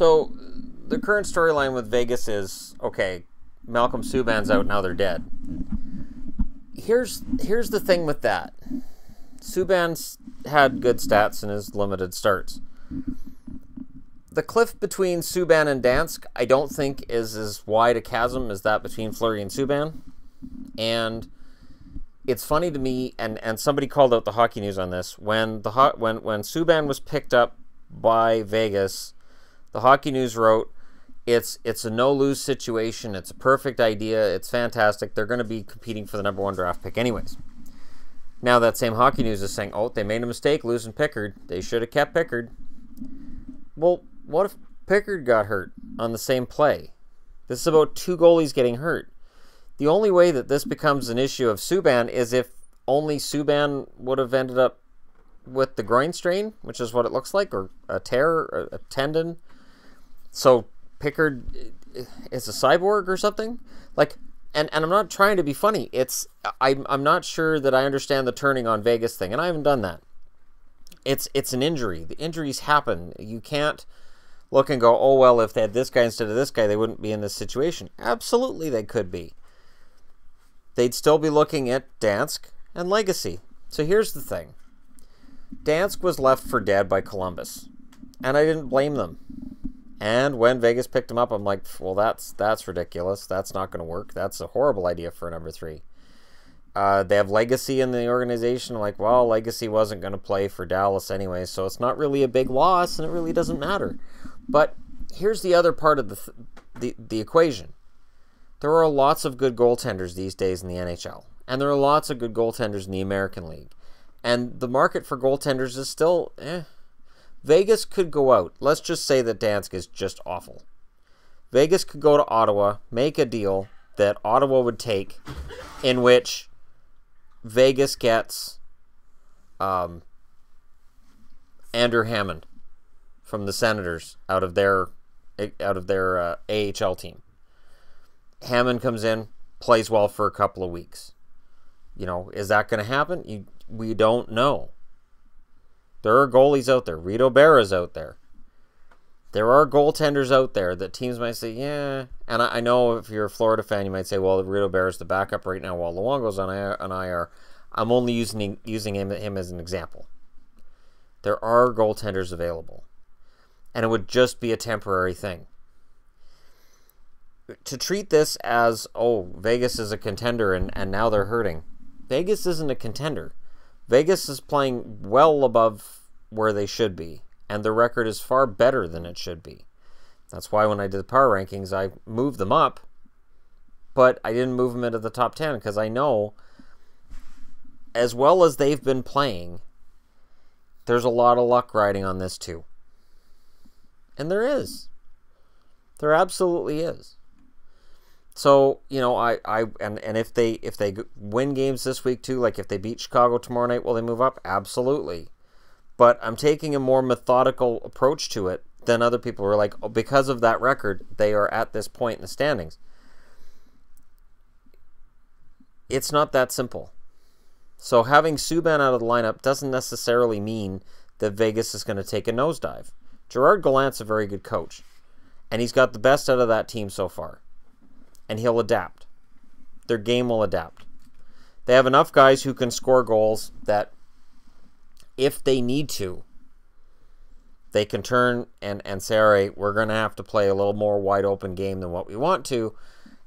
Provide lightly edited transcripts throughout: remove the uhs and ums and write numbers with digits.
So the current storyline with Vegas is, okay, Malcolm Subban's out, now they're dead. Here's the thing with that. Subban's had good stats in his limited starts. The cliff between Subban and Dansk, I don't think is as wide a chasm as that between Fleury and Subban. And it's funny to me, and somebody called out the Hockey News on this, when Subban was picked up by Vegas, the Hockey News wrote, it's a no-lose situation, it's a perfect idea, it's fantastic, they're going to be competing for the #1 draft pick anyways. Now that same Hockey News is saying, oh, they made a mistake losing Pickard, they should have kept Pickard. Well, what if Pickard got hurt on the same play? This is about 2 goalies getting hurt. The only way that this becomes an issue of Subban is if only Subban would have ended up with the groin strain, which is what it looks like, or a tear, or a tendon. So Pickard is a cyborg or something? Like, and I'm not trying to be funny. I'm not sure that I understand the turning on Vegas thing, and I haven't done that. It's an injury. The injuries happen. You can't look and go, oh, well, if they had this guy instead of this guy, they wouldn't be in this situation. Absolutely they could be. They'd still be looking at Dansk and Legacy. So here's the thing. Dansk was left for dead by Columbus, and I didn't blame them. And when Vegas picked him up, I'm like, well, that's ridiculous. That's not going to work. That's a horrible idea for a #3. They have Legacy in the organization. I'm like, well, Legacy wasn't going to play for Dallas anyway, so it's not really a big loss, and it really doesn't matter. But here's the other part of the equation. There are lots of good goaltenders these days in the NHL, and there are lots of good goaltenders in the American League. And the market for goaltenders is still, Vegas could go out. Let's just say that Dansk is just awful. Vegas could go to Ottawa, make a deal that Ottawa would take, in which Vegas gets Andrew Hammond from the Senators out of their AHL team. Hammond comes in, plays well for a couple of weeks. You know, is that going to happen? We don't know. There are goalies out there. Rito Berra's out there. There are goaltenders out there that teams might say, yeah. And I know if you're a Florida fan, you might say, well, Rito Berra's the backup right now while Luongo's on IR. I'm only using him as an example. There are goaltenders available. And it would just be a temporary thing. To treat this as, oh, Vegas is a contender and now they're hurting. Vegas isn't a contender. Vegas is playing well above where they should be, and their record is far better than it should be. That's why when I did the power rankings, I moved them up, but I didn't move them into the top 10 because I know, as well as they've been playing, there's a lot of luck riding on this too. And there is. There absolutely is. So, you know, and if they win games this week too, like if they beat Chicago tomorrow night, will they move up? Absolutely. But I'm taking a more methodical approach to it than other people who are like, oh, because of that record, they are at this point in the standings. It's not that simple. So having Subban out of the lineup doesn't necessarily mean that Vegas is going to take a nosedive. Gerard Gallant's a very good coach, and he's got the best out of that team so far. And he'll adapt. Their game will adapt. They have enough guys who can score goals that if they need to, they can turn and say, all right, we're going to have to play a little more wide open game than what we want to,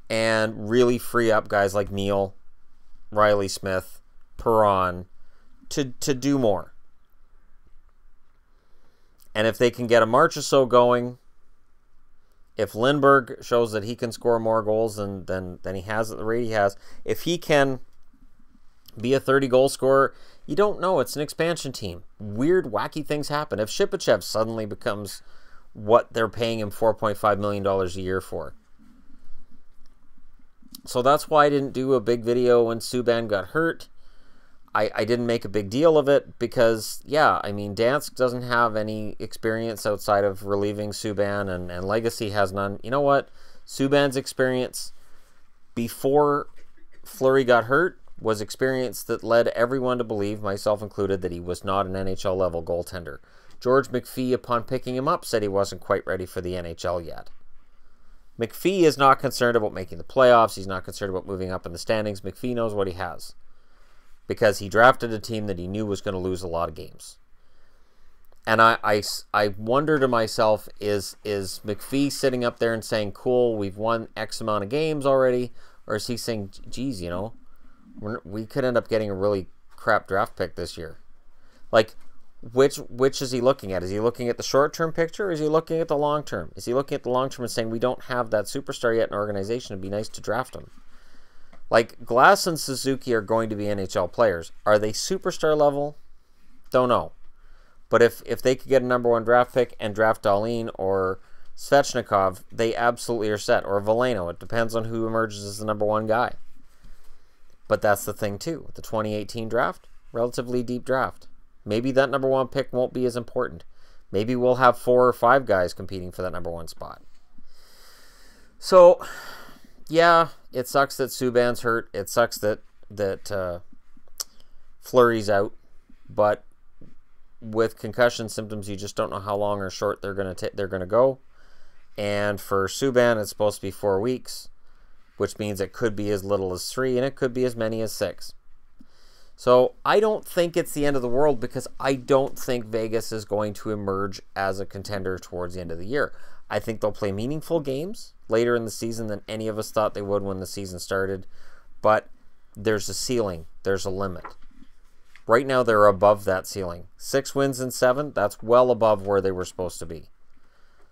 and really free up guys like Neal, Riley Smith, Perron to do more. And if they can get a March or so going, if Lindbergh shows that he can score more goals than he has at the rate he has, if he can be a 30-goal scorer, you don't know. It's an expansion team. Weird, wacky things happen. If Shipachev suddenly becomes what they're paying him $4.5 million a year for. So that's why I didn't do a big video when Subban got hurt. I didn't make a big deal of it because, yeah, I mean, Dansk doesn't have any experience outside of relieving Subban, and Legacy has none. You know what? Subban's experience before Fleury got hurt was experience that led everyone to believe, myself included, that he was not an NHL-level goaltender. George McPhee, upon picking him up, said he wasn't quite ready for the NHL yet. McPhee is not concerned about making the playoffs. He's not concerned about moving up in the standings. McPhee knows what he has because he drafted a team that he knew was going to lose a lot of games. And I wonder to myself, is McPhee sitting up there and saying, cool, we've won X amount of games already? Or is he saying, geez, you know, we could end up getting a really crap draft pick this year? Like, which is he looking at? Is he looking at the short-term picture, or is he looking at the long-term? Is he looking at the long-term and saying, we don't have that superstar yet in our organization, it'd be nice to draft him? Like, Glass and Suzuki are going to be NHL players. Are they superstar level? Don't know. But if they could get a number 1 draft pick and draft Dahlin or Svechnikov, they absolutely are set. Or Veleno. It depends on who emerges as the number 1 guy. But that's the thing, too. The 2018 draft, relatively deep draft. Maybe that number 1 pick won't be as important. Maybe we'll have 4 or 5 guys competing for that number 1 spot. So, yeah, it sucks that Subban's hurt. It sucks that Fleury's out. But with concussion symptoms, you just don't know how long or short they're gonna go. And for Subban, it's supposed to be 4 weeks, which means it could be as little as 3, and it could be as many as 6. So I don't think it's the end of the world, because I don't think Vegas is going to emerge as a contender towards the end of the year. I think they'll play meaningful games later in the season than any of us thought they would when the season started. But there's a ceiling. There's a limit. Right now, they're above that ceiling. 6 wins in 7, that's well above where they were supposed to be.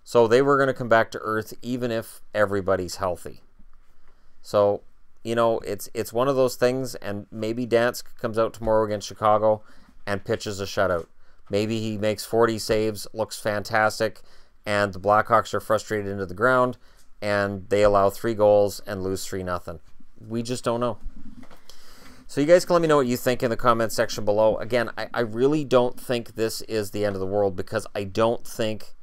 So they were going to come back to earth even if everybody's healthy. So, you know, it's one of those things, and maybe Dansk comes out tomorrow against Chicago and pitches a shutout. Maybe he makes 40 saves, looks fantastic, and the Blackhawks are frustrated into the ground, and they allow 3 goals and lose 3-0. We just don't know. So you guys can let me know what you think in the comments section below. Again, I really don't think this is the end of the world, because I don't think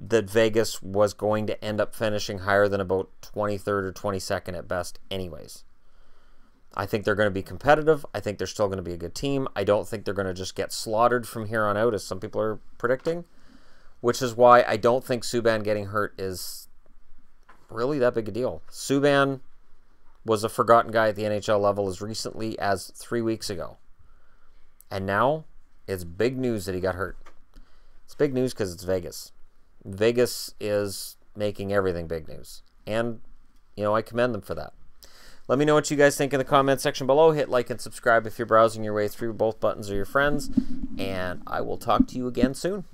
that Vegas was going to end up finishing higher than about 23rd or 22nd at best anyways. I think they're going to be competitive. I think they're still going to be a good team. I don't think they're going to just get slaughtered from here on out, as some people are predicting, which is why I don't think Subban getting hurt is really that big a deal. Subban was a forgotten guy at the NHL level as recently as 3 weeks ago. And now it's big news that he got hurt. It's big news because it's Vegas. Vegas is making everything big news. And, you know, I commend them for that. Let me know what you guys think in the comment section below. Hit like and subscribe if you're browsing your way through. Both buttons are your friends. And I will talk to you again soon.